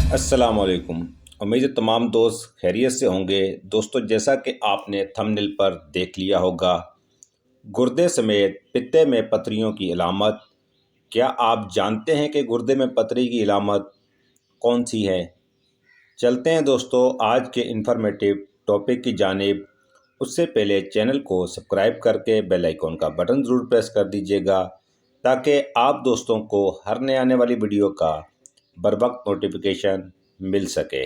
السلام علیکم۔ امید ہے تمام دوست خیریت سے ہوں گے۔ دوستو، جیسا کہ آپ نے تھمبنیل پر دیکھ لیا ہوگا، گردے سمیت پتے میں پتھریوں کی علامت۔ کیا آپ جانتے ہیں کہ گردے میں پتھری کی علامت کون سی ہے؟ چلتے ہیں دوستو آج کے انفارمیٹیو ٹاپک کی جانب۔ اس سے پہلے چینل کو سبسکرائب کر کے بیل آئیکن کا بٹن ضرور پریس کر دیجیے گا تاکہ آپ دوستوں کو ہر نئے آنے والی ویڈیو کا بروقت نوٹیفیکیشن مل سکے۔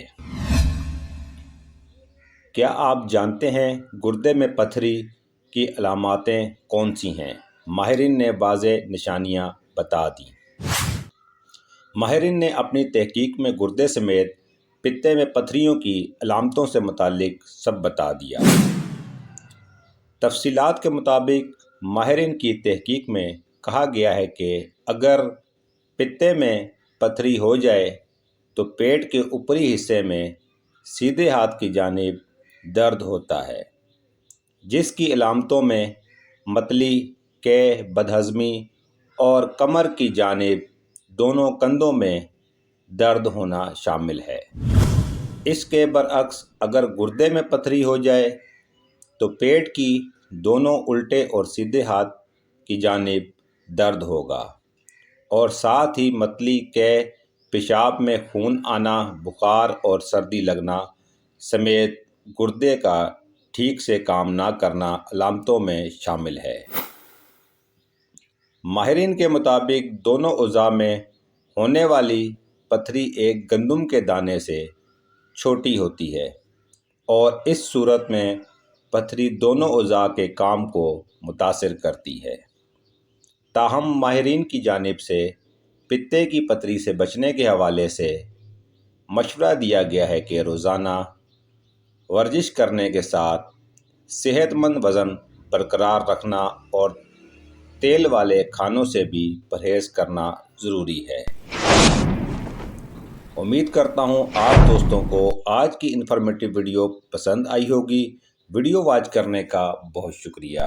کیا آپ جانتے ہیں گردے میں پتھری کی علاماتیں کون سی ہیں؟ ماہرین نے واضح نشانیاں بتا دیں۔ ماہرین نے اپنی تحقیق میں گردے سمیت پتے میں پتھریوں کی علامتوں سے متعلق سب بتا دیا۔ تفصیلات کے مطابق ماہرین کی تحقیق میں کہا گیا ہے کہ اگر پتے میں پتھری ہو جائے تو پیٹ کے اوپری حصے میں سیدھے ہاتھ کی جانب درد ہوتا ہے، جس کی علامتوں میں متلی، قے، بدہضمی اور کمر کی جانب دونوں کندھوں میں درد ہونا شامل ہے۔ اس کے برعکس اگر گردے میں پتھری ہو جائے تو پیٹ کی دونوں الٹے اور سیدھے ہاتھ کی جانب درد ہوگا، اور ساتھ ہی متلی، قے، پیشاب میں خون آنا، بخار اور سردی لگنا سمیت گردے کا ٹھیک سے کام نہ کرنا علامتوں میں شامل ہے۔ ماہرین کے مطابق دونوں اعضاء میں ہونے والی پتھری ایک گندم کے دانے سے چھوٹی ہوتی ہے، اور اس صورت میں پتھری دونوں اعضاء کے کام کو متاثر کرتی ہے۔ تاہم ماہرین کی جانب سے پتے کی پتھری سے بچنے کے حوالے سے مشورہ دیا گیا ہے کہ روزانہ ورزش کرنے کے ساتھ صحت مند وزن برقرار رکھنا اور تیل والے کھانوں سے بھی پرہیز کرنا ضروری ہے۔ امید کرتا ہوں آپ دوستوں کو آج کی انفارمیٹیو ویڈیو پسند آئی ہوگی۔ ویڈیو واچ کرنے کا بہت شکریہ۔